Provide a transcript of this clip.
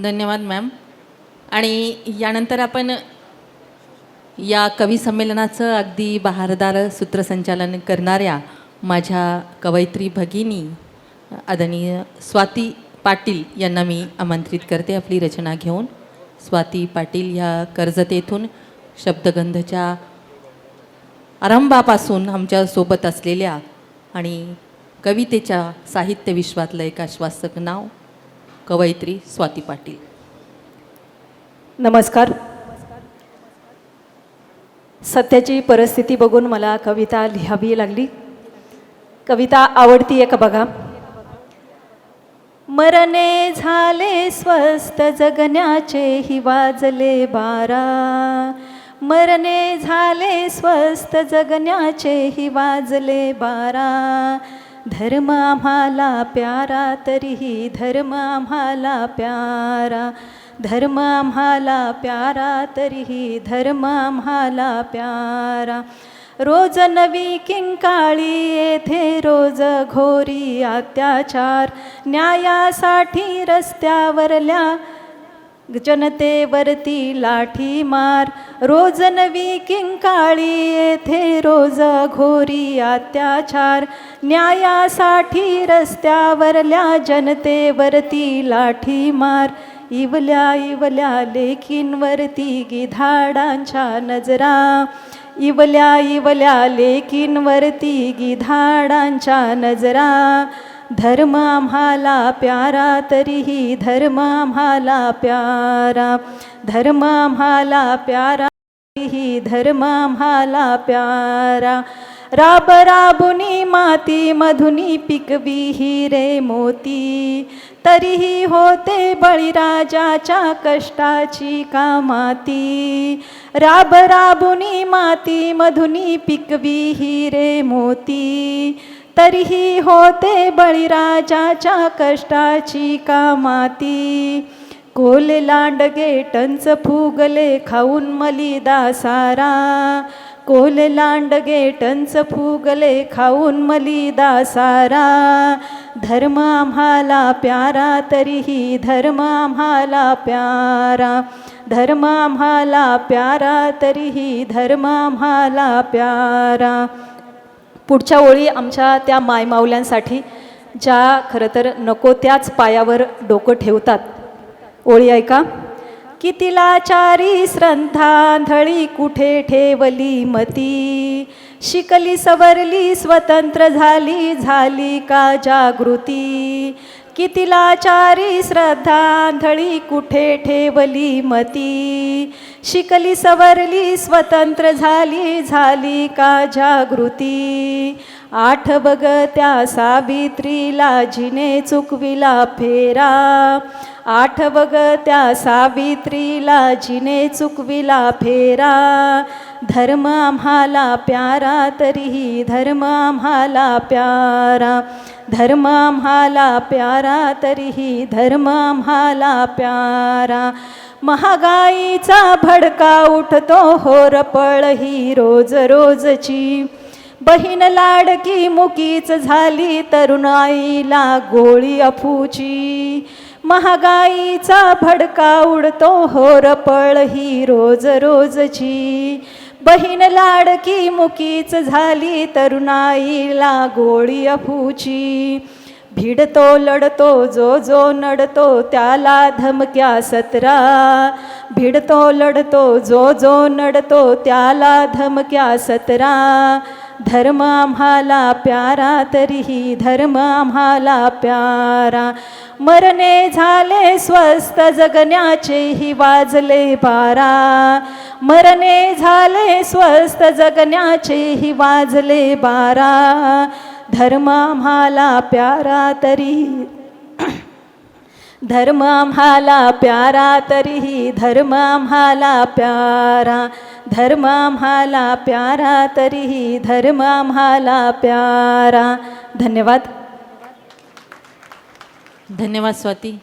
धन्यवाद मॅम. आणि यानंतर आपण या कवी संमेलनाचं अगदी बहारदार सूत्रसंचालन करणाऱ्या माझ्या कवयित्री भगिनी आदरणीय स्वाती पाटील यांना मी आमंत्रित करते आपली रचना घेऊन. स्वाती पाटील ह्या कर्जत येथून शब्दगंधच्या आरंभापासून आमच्यासोबत असलेल्या आणि कवितेच्या साहित्य विश्वातलं एक आश्वासक नाव कवयित्री स्वाती पाटील. नमस्कार. सध्याची परिस्थिती बघून मला कविता लिहावी लागली. कविता आवडती आहे का बघा. मरणे झाले स्वस्त जगण्याचे ही वाजले बारा. मरणे झाले स्वस्त जगण्याचे ही वाजले बारा. धर्म आम्हाला प्यारा तरीही धर्म आम्हाला प्यारा. धर्म आम्हाला प्यारा तरीही धर्म आम्हाला प्यारा. रोज नवी किंकाळी येथे रोज घोरी अत्याचार. न्यायासाठी रस्त्यावरल्या जनतेवरती लाठी मार. रोज नवी किंकाळी येथे रोज घोरी अत्याचार. न्यायासाठी रस्त्यावरल्या जनतेवरती लाठी मार. इवल्या इवल्या लेकींवरती गिधाडांच्या नजरा. इवल्या इवल्या लेकींवरती गिधाडांच्या नजरा. धर्म आम्हाला प्यारा तरीही धर्म आम्हाला प्यारा. धर्म आम्हाला प्यारा तरीही धर्म आम्हाला प्यारा. राब राबुनी माती मधुनी पिकवी हिरे मोती. तरीही होते बळीराजाच्या कष्टाची कामाती. राब राबुनी माती मधुनी पिकवी हिरे मोती. तरीही होते बळीराजाच्या कष्टाची कामाती. कोले लांडगे टंच फुगले खाऊन मलिदा सारा. कोले लांडगे टंच फुगले खाऊन मलिदा सारा. धर्म आम्हाला प्यारा तरीही धर्म आम्हाला प्यारा. धर्म आम्हाला प्यारा तरीही धर्म आम्हाला प्यारा. पुढच्या ओळी आमच्या त्या मायमाऊल्यांसाठी ज्या खरं तर नको त्याच पायावर डोकं ठेवतात. ओळी ऐका. किती लाचारी श्रद्धांधळी कुठे ठेवली मती. शिकली सवरली स्वतंत्र झाली झाली का जागृती. किती लाचारी श्रद्धांधळी कुठे ठेवली मती. शिकली सवरली स्वतंत्र झाली झाली का जागृती. आठ बघ त्या सावित्रीला जिने चुकविला फेरा. आठ बघ त्या सावित्रीला जिने चुकविला फेरा. धर्म आम्हाला प्यारा तरीही धर्म आम्हाला प्यारा. धर्म आम्हाला प्यारा तरीही धर्म आम्हाला प्यारा. महागाईचा भडका उठतो होरपळ ही रोज रोजची. बहीण लाडकी मुकीच झाली तरुणाईला गोळी अफूची. महागाईचा भडका उडतो होरपळ ही रोज रोजची. बहीण लाडकी मुकीच झाली तरुणाईला गोळी अफूची. भिडतो लढतो जो जो नडतो त्याला धमक्या सतरा. भिडतो लढतो जो जो नडतो त्याला धमक्या सतरा. धर्म आम्हाला प्यारा तरीही धर्म आम्हाला प्यारा. मरणे झाले स्वस्त जगण्याचे ही वाजले बारा. मरणे झाले स्वस्त जगण्याचे ही वाजले बारा. धर्म आम्हाला प्यारा तरी धर्म आम्हाला प्यारा तरीही धर्म आम्हाला प्यारा. धर्म आम्हाला प्यारा तरीही धर्म आम्हाला प्यारा. धन्यवाद. धन्यवाद स्वाती.